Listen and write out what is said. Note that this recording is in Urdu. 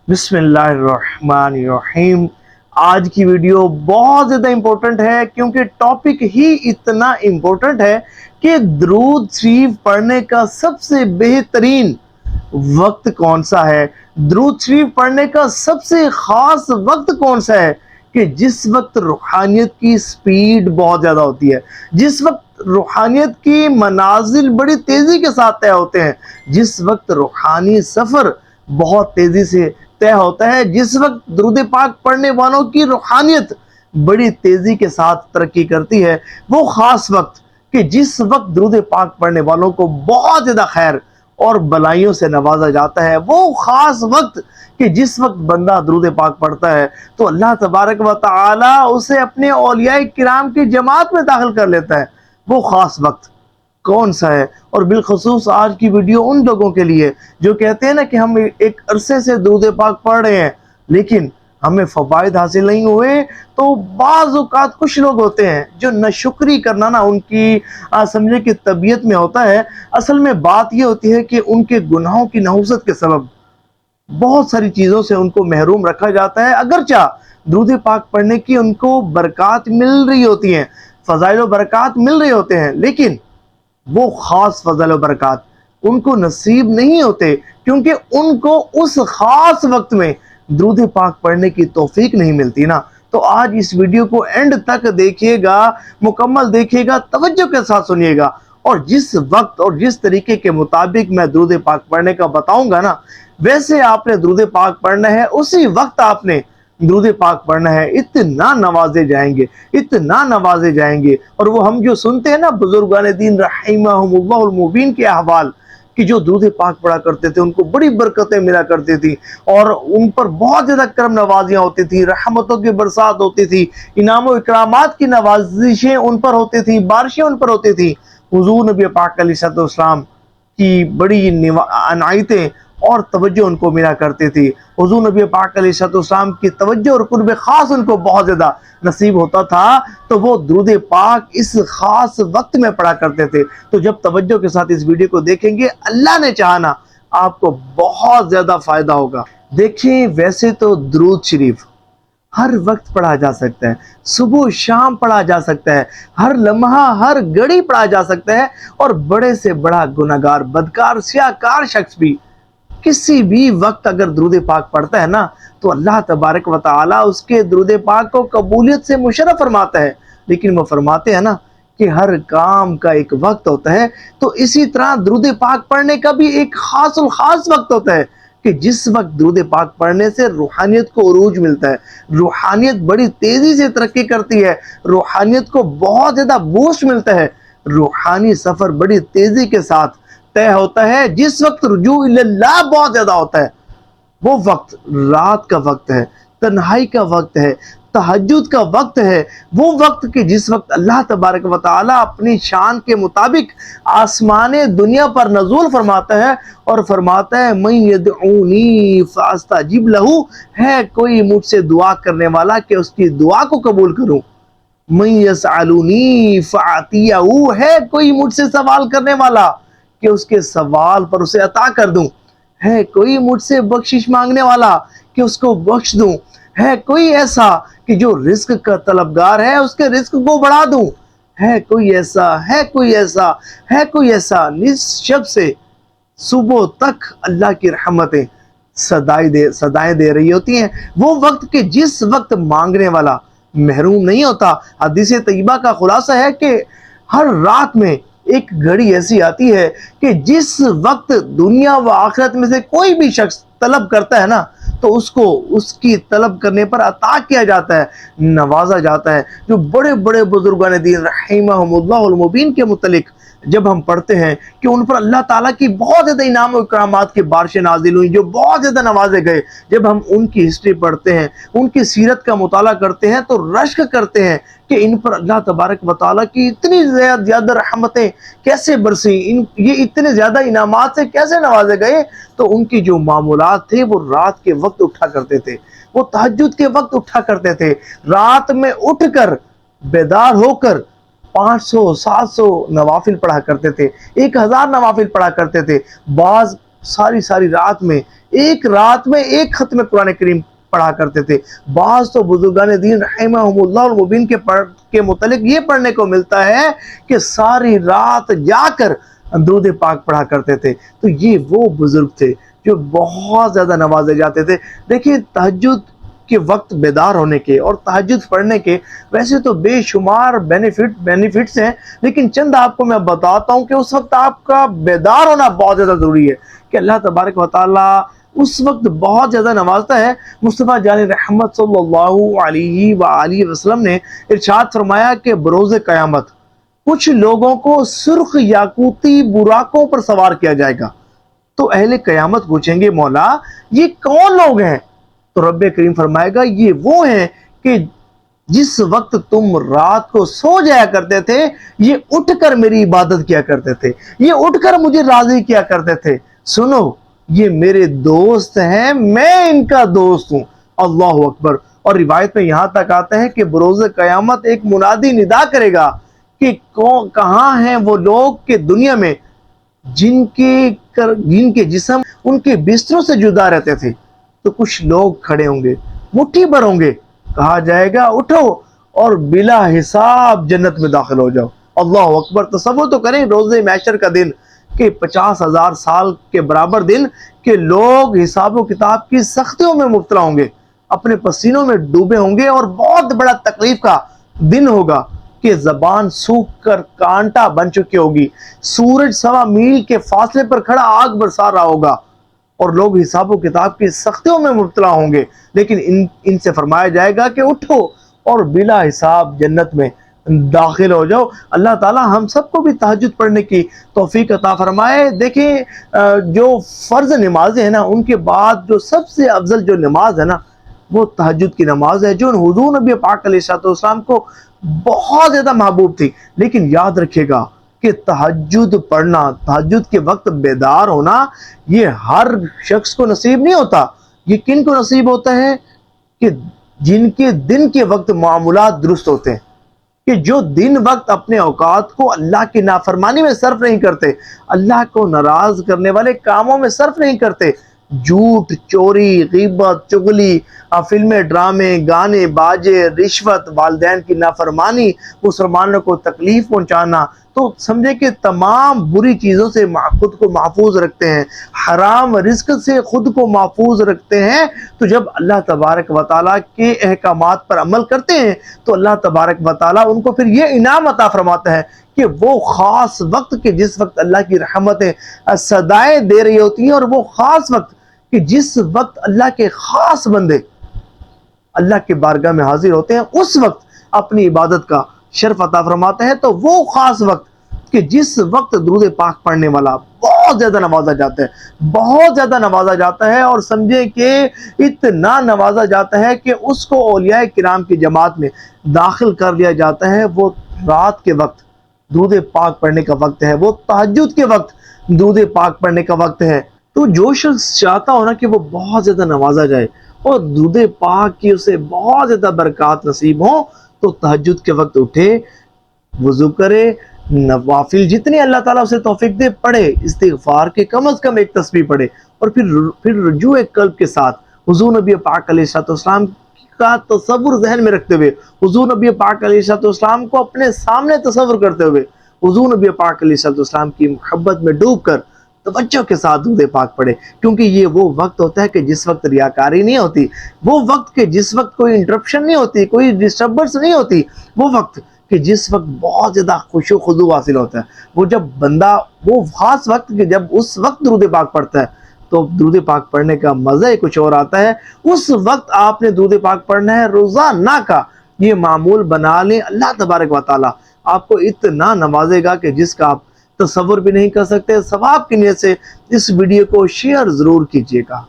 بسم اللہ الرحمن الرحیم۔ آج کی ویڈیو بہت زیادہ امپورٹنٹ ہے کیونکہ ٹاپک ہی اتنا امپورٹنٹ ہے کہ درود شریف پڑھنے کا سب سے بہترین وقت کون سا ہے، درود شریف پڑھنے کا سب سے خاص وقت کون سا ہے کہ جس وقت روحانیت کی سپیڈ بہت زیادہ ہوتی ہے، جس وقت روحانیت کی منازل بڑی تیزی کے ساتھ طے ہوتے ہیں، جس وقت روحانی سفر بہت تیزی سے طے ہوتا ہے، جس وقت درود پاک پڑھنے والوں کی روحانیت بڑی تیزی کے ساتھ ترقی کرتی ہے، وہ خاص وقت کہ جس وقت درود پاک پڑھنے والوں کو بہت زیادہ خیر اور بلائیوں سے نوازا جاتا ہے، وہ خاص وقت کہ جس وقت بندہ درود پاک پڑھتا ہے تو اللہ تبارک و تعالی اسے اپنے اولیاء کرام کی جماعت میں داخل کر لیتا ہے۔ وہ خاص وقت کون سا ہے؟ اور بالخصوص آج کی ویڈیو ان لوگوں کے لیے جو کہتے ہیں نا کہ ہم ایک عرصے سے درود پاک پڑھ رہے ہیں لیکن ہمیں فوائد حاصل نہیں ہوئے، تو بعض اوقات کچھ لوگ ہوتے ہیں جو ناشکری کرنا نا ان کی سمجھے کہ طبیعت میں ہوتا ہے۔ اصل میں بات یہ ہوتی ہے کہ ان کے گناہوں کی نحوست کے سبب بہت ساری چیزوں سے ان کو محروم رکھا جاتا ہے، اگرچہ درود پاک پڑھنے کی ان کو برکات مل رہی ہوتی ہیں، فضائل و برکات مل رہے ہوتے ہیں، لیکن وہ خاص فضل و برکات ان کو نصیب نہیں ہوتے کیونکہ ان کو اس خاص وقت میں درود پاک پڑھنے کی توفیق نہیں ملتی نا۔ تو آج اس ویڈیو کو اینڈ تک دیکھیے گا، مکمل دیکھیے گا، توجہ کے ساتھ سنیے گا، اور جس وقت اور جس طریقے کے مطابق میں درود پاک پڑھنے کا بتاؤں گا نا، ویسے آپ نے درود پاک پڑھنا ہے، اسی وقت آپ نے درود پاک پڑھنا ہے، اتنا نوازے جائیں گے، اتنا نوازے جائیں گے۔ اور وہ ہم جو سنتے ہیں نا بزرگان دین رحمہم اللہ المبین کے احوال کہ جو درود پاک پڑھا کرتے تھے ان کو بڑی برکتیں ملا کرتی تھی اور ان پر بہت زیادہ کرم نوازیاں ہوتی تھی، رحمتوں کی برسات ہوتی تھی، انعام و اکرامات کی نوازشیں ان پر ہوتی تھی، بارشیں ان پر ہوتی تھی، حضور نبی پاک علیہ السلام کی بڑی عنایتیں اور توجہ ان کو ملا کرتی تھی، حضور نبی پاک علیہ السلام کی توجہ اور قرب خاص ان کو بہت زیادہ نصیب ہوتا تھا، تو وہ درود پاک اس خاص وقت میں پڑھا کرتے تھے۔ تو جب توجہ کے ساتھ اس ویڈیو کو دیکھیں گے، اللہ نے چاہنا آپ کو بہت زیادہ فائدہ ہوگا۔ دیکھیں، ویسے تو درود شریف ہر وقت پڑھا جا سکتا ہے، صبح شام پڑھا جا سکتا ہے، ہر لمحہ ہر گھڑی پڑھا جا سکتا ہے، اور بڑے سے بڑا گناہگار، بدکار، سیاہکار شخص بھی کسی بھی وقت اگر درود پاک پڑھتا ہے نا تو اللہ تبارک و تعالی اس کے درود پاک کو قبولیت سے مشرف فرماتا ہے۔ لیکن وہ فرماتے ہیں نا کہ ہر کام کا ایک وقت ہوتا ہے، تو اسی طرح درود پاک پڑھنے کا بھی ایک خاص الخاص وقت ہوتا ہے کہ جس وقت درود پاک پڑھنے سے روحانیت کو عروج ملتا ہے، روحانیت بڑی تیزی سے ترقی کرتی ہے، روحانیت کو بہت زیادہ بوسٹ ملتا ہے، روحانی سفر بڑی تیزی کے ساتھ طے ہوتا ہے، جس وقت رجوع اللہ بہت زیادہ ہوتا ہے۔ وہ وقت رات کا وقت ہے، تنہائی کا وقت ہے، تہجد کا وقت ہے، وہ وقت کہ جس وقت اللہ تبارک و تعالی اپنی شان کے مطابق آسمان دنیا پر نزول فرماتا ہے اور فرماتا ہے من یدعونی فاستجب لہ، ہے کوئی مجھ سے دعا کرنے والا کہ اس کی دعا کو قبول کروں، من یسألونی فاعطیہ، ہے کوئی مجھ سے سوال کرنے والا کہ اس کے سوال پر اسے عطا کر دوں، ہے کوئی مجھ سے بخشش مانگنے والا کہ اس کو بخش دوں، ہے کوئی ایسا کہ جو رزق کا طلبگار ہے اس کے رزق کو بڑھا دوں، ہے کوئی ایسا، ہے کوئی ایسا، ہے کوئی ایسا۔ شب سے صبح تک اللہ کی رحمتیں صدائیں دے رہی ہوتی ہیں، وہ وقت کہ جس وقت مانگنے والا محروم نہیں ہوتا۔ حدیث طیبہ کا خلاصہ ہے کہ ہر رات میں ایک گھڑی ایسی آتی ہے کہ جس وقت دنیا و آخرت میں سے کوئی بھی شخص طلب کرتا ہے نا تو اس کو اس کی طلب کرنے پر عطا کیا جاتا ہے، نوازا جاتا ہے۔ جو بڑے بڑے بزرگان دین رحمہم اللہ المبین کے متعلق جب ہم پڑھتے ہیں کہ ان پر اللہ تعالیٰ کی بہت زیادہ انعام و اکرامات کی بارشیں نازل ہوئیں، جو بہت زیادہ نوازے گئے، جب ہم ان کی ہسٹری پڑھتے ہیں، ان کی سیرت کا مطالعہ کرتے ہیں تو رشک کرتے ہیں کہ ان پر اللہ تبارک و تعالیٰ کی اتنی زیادہ رحمتیں کیسے برسیں، یہ اتنے زیادہ انعامات سے کیسے نوازے گئے۔ تو ان کی جو معمولات تھے وہ رات کے وقت اٹھا کرتے تھے، وہ تہجد کے وقت اٹھا کرتے تھے، رات میں اٹھ کر بیدار ہو کر 500 700 نوافل پڑھا کرتے تھے، 1000 نوافل پڑھا کرتے تھے، بعض ساری رات میں ایک ختم قرآن کریم پڑھا کرتے تھے۔ بعض تو بزرگان دین رحمہم اللہ المبین کے متعلق یہ پڑھنے کو ملتا ہے کہ ساری رات جا کر درود پاک پڑھا کرتے تھے۔ تو یہ وہ بزرگ تھے جو بہت زیادہ نوازے جاتے تھے۔ دیکھیں تہجد کے وقت بیدار ہونے کے اور تہجد پڑھنے کے ویسے تو بے شمار بینیفٹس ہیں، لیکن چند آپ کو میں بتاتا ہوں کہ اس وقت آپ کا بیدار ہونا بہت زیادہ ضروری ہے کہ اللہ تبارک و تعالیٰ اس وقت بہت زیادہ نوازتا ہے۔ مصطفیٰ جان رحمت صلی اللہ علیہ وآلہ وسلم نے ارشاد فرمایا کہ بروز قیامت کچھ لوگوں کو سرخ یاقوتی براقوں پر سوار کیا جائے گا۔ تو اہل قیامت پوچھیں گے مولا یہ کون لوگ ہیں؟ تو رب کریم فرمائے گا یہ وہ ہیں کہ جس وقت تم رات کو سو جایا کرتے تھے یہ اٹھ کر میری عبادت کیا کرتے تھے، یہ اٹھ کر مجھے راضی کیا کرتے تھے۔ سنو یہ میرے دوست ہیں، میں ان کا دوست ہوں۔ اللہ اکبر۔ اور روایت میں یہاں تک آتا ہے کہ بروز قیامت ایک منادی ندا کرے گا کہ کہاں ہیں وہ لوگ کہ دنیا میں جن کے جسم ان کے بستروں سے جدا رہتے تھے۔ تو کچھ لوگ کھڑے ہوں گے، مٹھی بھر ہوں گے، کہا جائے گا اٹھو اور بلا حساب جنت میں داخل ہو جاؤ۔ اللہ اکبر۔ تصور تو کریں روز محشر کا دن کہ 50,000 سال کے برابر دن کہ لوگ حساب و کتاب کی سختیوں میں مبتلا ہوں گے، اپنے پسینوں میں ڈوبے ہوں گے، اور بہت بڑا تکلیف کا دن ہوگا کہ زبان سوکھ کر کانٹا بن چکی ہوگی، سورج 1.25 میل کے فاصلے پر کھڑا آگ برسا رہا ہوگا، اور لوگ حساب و کتاب کی سختیوں میں مبتلا ہوں گے، لیکن ان سے فرمایا جائے گا کہ اٹھو اور بلا حساب جنت میں داخل ہو جاؤ۔ اللہ تعالی ہم سب کو بھی تہجد پڑھنے کی توفیق عطا فرمائے۔ دیکھیں جو فرض نمازیں ہیں نا ان کے بعد جو سب سے افضل جو نماز ہے نا وہ تہجد کی نماز ہے، جو حضور نبی پاک علیہ السلام کو بہت زیادہ محبوب تھی۔ لیکن یاد رکھیے گا کہ تہجد پڑھنا، تہجد کے وقت بیدار ہونا یہ ہر شخص کو نصیب نہیں ہوتا۔ یہ کن کو نصیب ہوتا ہے؟ کہ جن کے دن کے وقت معاملات درست ہوتے ہیں، کہ جو دن وقت اپنے اوقات کو اللہ کی نافرمانی میں صرف نہیں کرتے، اللہ کو ناراض کرنے والے کاموں میں صرف نہیں کرتے، جھوٹ، چوری، غیبت، چغلی، فلمیں، ڈرامے، گانے، باجے، رشوت، والدین کی نافرمانی، مسلمانوں کو تکلیف پہنچانا، تو سمجھے کہ تمام بری چیزوں سے خود کو محفوظ رکھتے ہیں، حرام رزق سے خود کو محفوظ رکھتے ہیں۔ تو جب اللہ تبارک و تعالیٰ کے احکامات پر عمل کرتے ہیں تو اللہ تبارک و تعالیٰ ان کو پھر یہ انعام عطا فرماتا ہے کہ وہ خاص وقت کہ جس وقت اللہ کی رحمتیں صدائیں دے رہی ہوتی ہیں، اور وہ خاص وقت کہ جس وقت اللہ کے خاص بندے اللہ کے بارگاہ میں حاضر ہوتے ہیں، اس وقت اپنی عبادت کا شرف عطا فرماتا ہے۔ تو وہ خاص وقت کہ جس وقت درود پاک پڑھنے والا بہت زیادہ نوازا جاتا ہے، بہت زیادہ نوازا جاتا ہے، اور سمجھے کہ اتنا نوازا جاتا ہے کہ اس کو اولیاء کرام کی جماعت میں داخل کر لیا جاتا ہے۔ وہ رات کے وقت درود پاک پڑھنے کا وقت ہے، وہ تہجد کے وقت درود پاک پڑھنے کا وقت ہے۔ تو جو شخص چاہتا ہو نا کہ وہ بہت زیادہ نوازا جائے اور درود پاک کی اسے بہت زیادہ برکات نصیب ہوں، تو تہجد کے وقت اٹھے، وضو کرے، نوافل جتنے اللہ تعالیٰ اسے توفیق دے پڑھے، استغفار کے کم از کم ایک تسبیح پڑھے، اور پھر رجوع قلب کے ساتھ حضور نبی پاک علیہ السلام کا تصور ذہن میں رکھتے ہوئے، حضور نبی پاک علیہ السلام کو اپنے سامنے تصور کرتے ہوئے، حضور نبی پاک علیہ السلام کی محبت میں ڈوب کر توجہ کے ساتھ درود پاک پڑھے، کیونکہ یہ وہ وقت ہوتا ہے کہ جس وقت ریاکاری نہیں ہوتی، وہ وقت کہ جس وقت کوئی انٹرپشن نہیں ہوتی، کوئی ڈسٹربنس نہیں ہوتی، وہ وقت کہ جس وقت بہت زیادہ خشوع و خضوع حاصل ہوتا ہے۔ وہ جب بندہ وہ خاص وقت کہ جب اس وقت درود پاک پڑھتا ہے تو درود پاک پڑھنے کا مزہ ہی کچھ اور آتا ہے۔ اس وقت آپ نے درود پاک پڑھنا ہے، روزانہ کا یہ معمول بنا لیں۔ اللہ تبارک و تعالیٰ آپ کو اتنا نوازے گا کہ جس کا آپ تصور بھی نہیں کر سکتے۔ ثواب کی نیت سے اس ویڈیو کو شیئر ضرور کیجیے گا۔